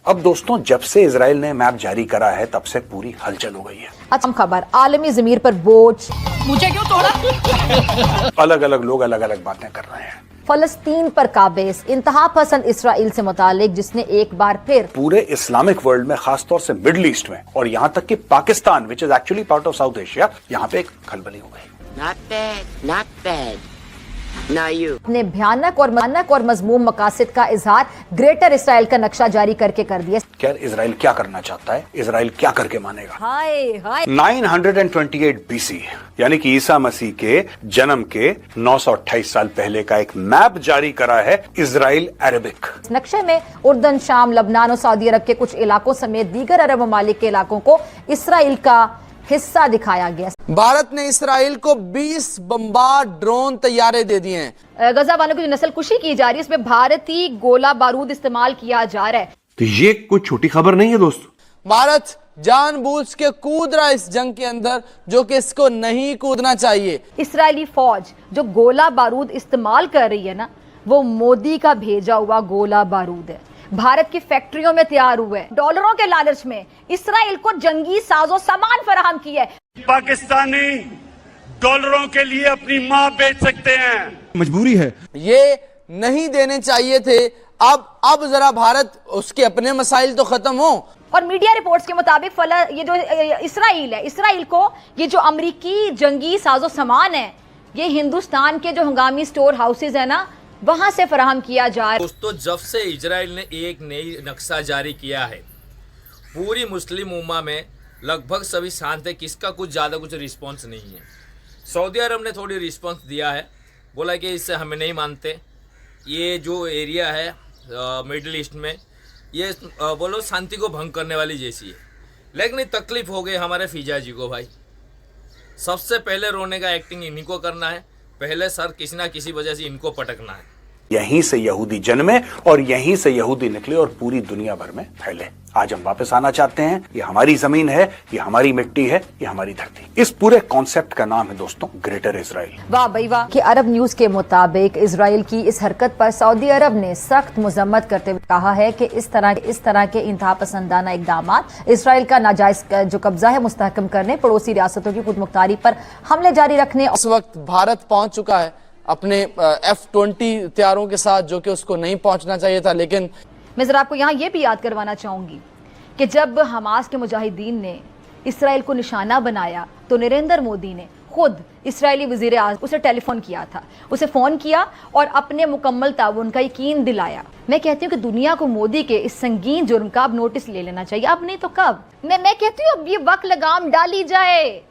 अब दोस्तों, जब से इजराइल ने मैप जारी करा है तब से पूरी हलचल हो गई है। अच्छा खबर, आलमी ज़मीर पर बोझ, मुझे क्यों तोड़ा? अलग अलग लोग अलग अलग बातें कर रहे हैं। फलस्तीन पर काबिज इंतहा पसंद इसराइल से मुतालिक, जिसने एक बार फिर पूरे इस्लामिक वर्ल्ड में, खासतौर से मिडिल ईस्ट में और यहाँ तक कि Pakistan, which is actually part of south Asia, यहाँ पे एक खलबली हो गई। Not bad. Now you. अपने भयानक और मजमूम मकासद का इजहार ग्रेटर इसराइल का नक्शा जारी करके कर दिया। खैर, इजराइल क्या करना चाहता है, इजराइल क्या करके मानेगा? हाय हाय 928 BC यानी कि ईसा मसीह के जन्म के 928 साल पहले का एक मैप जारी करा है इजराइल अरबिक। इस नक्शे में उर्दन, शाम, लबनान और सऊदी अरब के कुछ इलाकों समेत दीगर अरब ममालिक के इलाकों को इसराइल का हिस्सा दिखाया गया। भारत ने इसराइल को 20 बमबार ड्रोन तैयारे दे दिए हैं। गजा वालों की जो नस्ल कुशी की जा रही है, इसमें भारतीय गोला बारूद इस्तेमाल किया जा रहा है। तो ये कोई छोटी खबर नहीं है दोस्तों। भारत जानबूझ के कूद रहा है इस जंग के अंदर, जो कि इसको नहीं कूदना चाहिए। इसराइली फौज जो गोला बारूद इस्तेमाल कर रही है ना, वो मोदी का भेजा हुआ गोला बारूद है, भारत की फैक्ट्रियों में तैयार हुए, डॉलरों के लालच में इसराइल को जंगी साजो सामान फराहम किया है। पाकिस्तानी डॉलरों के लिए अपनी मां बेच सकते हैं, मजबूरी है। ये नहीं देने चाहिए थे। अब जरा भारत, उसके अपने मसाइल तो खत्म हो। और मीडिया रिपोर्ट्स के मुताबिक ये जो इसराइल है, इसराइल को ये जो अमरीकी जंगी साजो सामान है, ये हिंदुस्तान के जो हंगामी स्टोर हाउसेज है ना, वहां से फराहम किया जा रहा है। दोस्तों, जब से इजराइल ने एक नई नक्शा जारी किया है, पूरी मुस्लिम उम्मा में लगभग सभी शांत है, किसका कुछ ज़्यादा कुछ रिस्पांस नहीं है। सऊदी अरब ने थोड़ी रिस्पांस दिया है, बोला कि इससे हमें नहीं मानते, ये जो एरिया है मिडिल ईस्ट में, ये बोलो शांति को भंग करने वाली जैसी है। लेकिन तकलीफ हो गई हमारे फिजा जी को। भाई, सबसे पहले रोने का एक्टिंग इन्हीं को करना है, पहले सर किसी ना किसी वजह से इनको पटकना है। यहीं से यहूदी जन्मे और यहीं से यहूदी निकले और पूरी दुनिया भर में फैले। आज हम वापस आना चाहते हैं। ये हमारी जमीन है, ये हमारी मिट्टी है, ये हमारी धरती। इस पूरे कॉन्सेप्ट का नाम है दोस्तों ग्रेटर इसराइल। वाह भाई वाह। कि अरब न्यूज के मुताबिक इसराइल की इस हरकत पर सऊदी अरब ने सख्त मजम्मत करते हुए कहा है कि इस तरह के इंतहा पसंदाना इकदाम इसराइल का नाजायज जो कब्जा है मुस्तहकम करने, पड़ोसी रियासतों की खुद मुख्तारी पर हमले जारी रखने। इस वक्त भारत पहुंच चुका है अपने F-20 हथियारों के साथ, जो कि उसको नहीं पहुंचना चाहिए था। लेकिन मैं जरा आपको यहाँ ये भी याद करवाना चाहूंगी कि जब हमास के मुजाहिदीन ने इसराइल को निशाना बनाया, तो नरेंद्र मोदी ने खुद इसराइली वजीर आज़म उसे टेलीफोन किया था, उसे फ़ोन किया और अपने मुकम्मल ताउन का यकीन दिलाया। मैं कहती हूँ कि दुनिया को मोदी के इस संगीन जुर्म का अब नोटिस ले लेना चाहिए, अब नहीं तो कब। मैं कहती हूँ अब ये वक्त लगाम डाली जाए,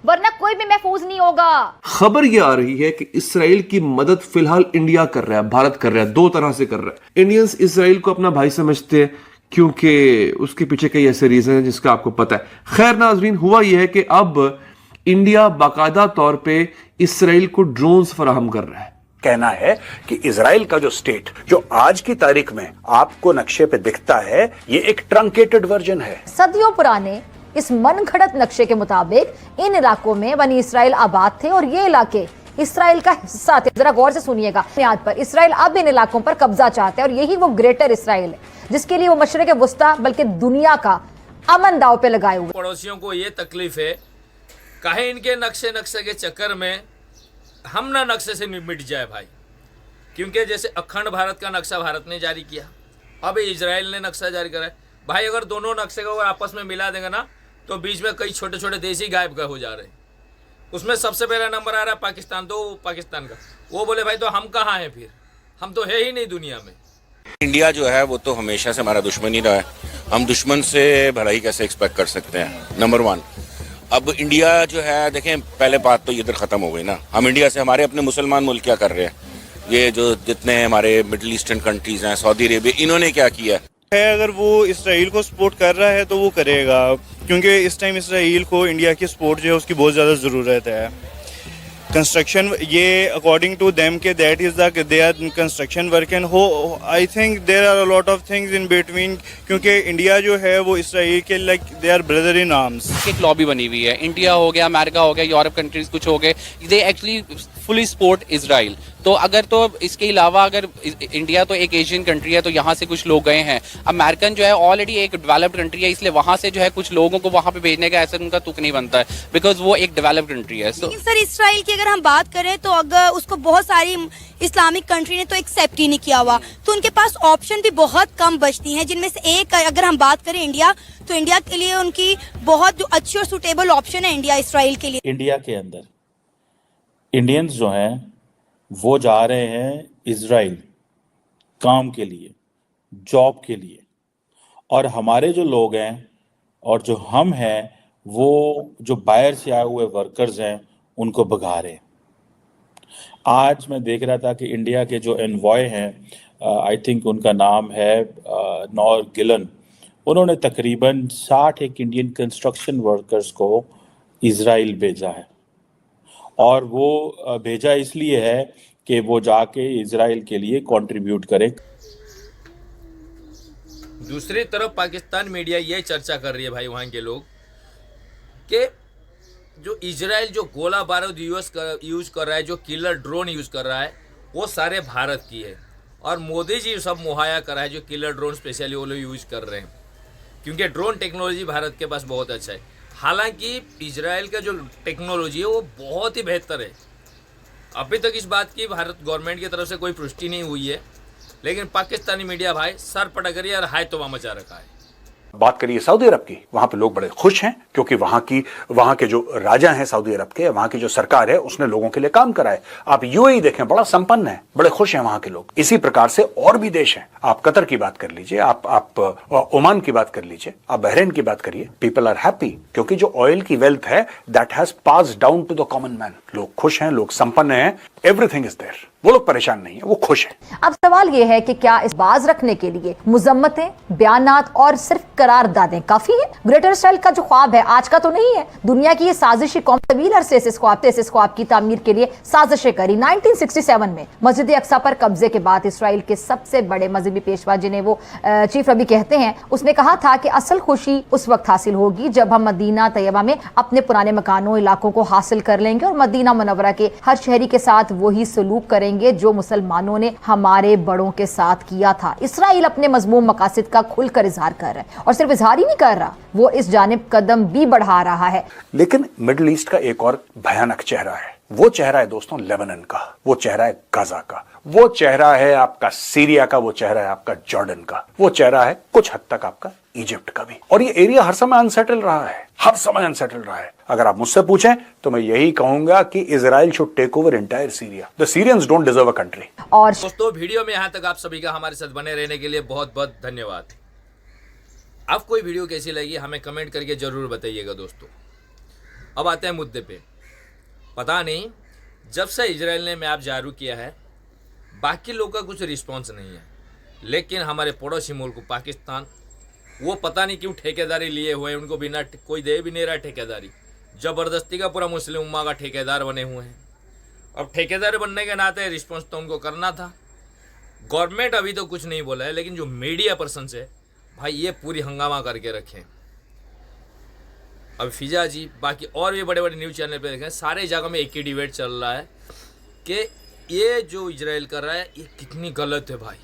वरना कोई भी महफूज नहीं होगा। खबर ये आ रही है कि इसराइल की मदद फिलहाल इंडिया कर रहा है, भारत कर रहा है, दो तरह से कर रहा है। इंडियंस इसराइल को अपना भाई समझते हैं क्योंकि उसके पीछे कई ऐसे रीजन है जिसका आपको पता है। खैर नाजरीन, हुआ यह है कि अब इंडिया बाकायदा तौर पे इसराइल को ड्रोन्स फराहम कर रहा है। कहना है कि इजराइल का जो स्टेट जो आज की तारीख में आपको नक्शे पे दिखता है, ये एक ट्रंकेटेड वर्जन है। सदियों पुराने इस मनगढ़ंत नक्शे के मुताबिक इन इलाकों में बनी इसराइल आबाद थे और ये इलाके इसराइल का हिस्सा थे। जरा गौर से सुनिएगा। बुनियाद पर इसराइल अब इन इलाकों पर कब्जा चाहते हैं और यही वो ग्रेटर इसराइल है जिसके लिए वो मशरिक वुस्ता बल्कि दुनिया का अमन दाव पे लगाए हुए। पड़ोसियों को ये तकलीफ है, कहे इनके नक्शे के चक्कर में हम ना नक्शे से मिट जाए भाई। क्योंकि जैसे अखंड भारत का नक्शा भारत ने जारी किया, अब इजराइल ने नक्शा जारी करा है। भाई, अगर दोनों नक्शे को आपस में मिला देंगे ना, तो बीच में कई छोटे छोटे देश ही गायब हो जा रहे हैं। उसमें सबसे पहला नंबर आ रहा है पाकिस्तान, तो पाकिस्तान का। वो बोले भाई तो हम कहाँ हैं फिर, हम तो है ही नहीं दुनिया में। इंडिया जो है वो तो हमेशा से हमारा दुश्मन ही रहा है, हम दुश्मन से भलाई कैसे एक्सपेक्ट कर सकते हैं, नंबर वन। अब इंडिया जो है, देखें पहले बात तो इधर ख़त्म हो गई ना। हम इंडिया से हमारे अपने मुसलमान मुल्क क्या कर रहे हैं, ये जो जितने हमारे मिडिल ईस्टर्न कंट्रीज़ हैं, सऊदी अरेबिया, इन्होंने क्या किया है। अगर वो इसराइल को सपोर्ट कर रहा है तो वो करेगा, क्योंकि इस टाइम इसराइल को इंडिया की सपोर्ट जो है उसकी बहुत ज़्यादा ज़रूरत है। कंस्ट्रक्शन, ये अकॉर्डिंग टू देम के that is the they are construction work and हो, I think there are a lot of things in between, क्योंकि इंडिया जो है वो इसराइल के like they are brother in arms. एक लॉबी बनी हुई है, इंडिया हो गया, अमेरिका हो गया, यूरोप कंट्रीज कुछ हो गए, they actually successfully support Israel. तो अगर तो इसके अलावा अगर इंडिया तो एक एशियन कंट्री है, तो यहाँ से कुछ लोग गए हैं। अमेरिकन जो है ऑलरेडी एक डेवलप्ड कंट्री है, इसलिए वहाँ से जो है कुछ लोगों को वहाँ पे भेजने का ऐसा उनका तुक नहीं बनता है, बिकॉज वो एक डेवलप्ड कंट्री है। लेकिन सर इसराइल की अगर हम बात करें तो अगर उसको बहुत सारी इस्लामिक कंट्री ने तो एक्सेप्ट ही नहीं किया हुआ, तो उनके पास ऑप्शन भी बहुत कम बचती हैं, जिनमें से एक अगर हम बात करें इंडिया, तो इंडिया के लिए उनकी बहुत जो अच्छी और सुटेबल ऑप्शन है इंडिया इसराइल के लिए। इंडिया के अंदर इंडियंस जो हैं वो जा रहे हैं इजराइल काम के लिए, जॉब के लिए, और हमारे जो लोग हैं और जो हम हैं वो जो बाहर से आए हुए वर्कर्स हैं उनको भगा रहे हैं। आज मैं देख रहा था कि इंडिया के जो एनवॉय हैं, आई थिंक उनका नाम है नॉर गिलन, उन्होंने तकरीबन 60 इंडियन कंस्ट्रक्शन वर्कर्स को इजराइल भेजा है, और वो भेजा इसलिए है कि वो जाके इजराइल के लिए कंट्रीब्यूट करें। दूसरी तरफ पाकिस्तान मीडिया ये चर्चा कर रही है भाई वहाँ के लोग कि जो इजराइल जो गोला बारूद यूज कर रहा है, जो किलर ड्रोन यूज कर रहा है, वो सारे भारत की है, और मोदी जी सब मुहैया कर रहा है जो किलर ड्रोन स्पेशली वो लोग यूज कर रहे हैं, क्योंकि ड्रोन टेक्नोलॉजी भारत के पास बहुत अच्छा है। हालांकि इजराइल का जो टेक्नोलॉजी है वो बहुत ही बेहतर है। अभी तक इस बात की भारत गवर्नमेंट की तरफ से कोई पुष्टि नहीं हुई है, लेकिन पाकिस्तानी मीडिया भाई सर पटक रही है और हाय तोबा मचा रखा है। बात करिए सऊदी अरब की, वहां पे लोग बड़े खुश हैं क्योंकि वहां के जो राजा हैं सऊदी अरब के, वहां की जो सरकार है उसने लोगों के लिए काम करा है। आप यूएई देखें, बड़ा संपन्न है, बड़े खुश हैं वहां के लोग। इसी प्रकार से और भी देश हैं, आप कतर की बात कर लीजिए, आप ओमान की बात कर लीजिए, आप बहरीन की बात करिए। पीपल आर हैप्पी क्योंकि जो ऑयल की वेल्थ है that has passed down to the common man. लोग खुश हैं, लोग संपन्न हैं, एवरीथिंग इज देयर। वो लोग परेशान नहीं है, वो खुश हैं। अब सवाल यह है कि क्या इस बाज रखने के लिए मुजम्मतें, बयानात और सिर्फ करारदादें काफी हैं? ग्रेटर इसराइल का जो ख्वाब है आज का तो नहीं है। दुनिया की ये साजिशी कौम तवील अरसे से इस ख्वाब की तामीर के लिए साजिशें करी। 1967 में मस्जिद अक्सा पर कब्जे के बाद इसराइल के सबसे बड़े मजहबी पेशवा, जिन्हें वो चीफ रबी कहते हैं, उसने कहा था कि असल खुशी उस वक्त हासिल होगी जब हम मदीना तैयबा में अपने पुराने मकानों, इलाकों को हासिल कर लेंगे और मदीना मुनव्वरा के हर शहरी के साथ वही सलूक करेंगे जो मुसलमानों ने हमारे बड़ों के साथ किया था। इसराइल अपने मजमूम मकासद का खुलकर इजहार कर रहा है, और सिर्फ इजहार ही नहीं कर रहा, वो इस जानिब कदम भी बढ़ा रहा है। लेकिन मिडिल ईस्ट का एक और भयानक चेहरा है। वो चेहरा है दोस्तों लेबनान का, वो चेहरा है गाजा का, वो चेहरा है आपका सीरिया का, वो चेहरा है आपका जॉर्डन का, वो चेहरा है कुछ हद तक आपका इजिप्ट का भी। और ये एरिया हर समय अनसेटल रहा है, हर समय अनसेटल रहा है। अगर आप मुझसे पूछें तो मैं यही कहूंगा कि Israel should take over entire Syria. The Syrians don't deserve a country. और दोस्तों वीडियो में यहाँ तक आप सभी का हमारे साथ बने रहने के लिए बहुत बहुत धन्यवाद। अब कोई वीडियो कैसी लगी हमें कमेंट करके जरूर बताइएगा दोस्तों। अब आते हैं मुद्दे पे। पता नहीं जब से इजराइल ने मैप जारी किया है बाकी लोग का कुछ रिस्पॉन्स नहीं है, लेकिन हमारे पड़ोसी मुल्क पाकिस्तान, वो पता नहीं क्यों ठेकेदारी लिए हुए हैं, उनको बिना कोई दे भी नहीं रहा ठेकेदारी, जबरदस्ती का पूरा मुस्लिम उम्मा का ठेकेदार बने हुए हैं। अब ठेकेदार बनने के नाते रिस्पॉन्स तो उनको करना था। गवर्नमेंट अभी तो कुछ नहीं बोला है, लेकिन जो मीडिया पर्सन है भाई ये पूरी हंगामा करके रखें। अब फिजा जी बाकी और भी बड़े बड़े न्यूज़ चैनल पे देखें, सारे जगह में एक ही डिबेट चल रहा है कि ये जो इजराइल कर रहा है ये कितनी गलत है भाई।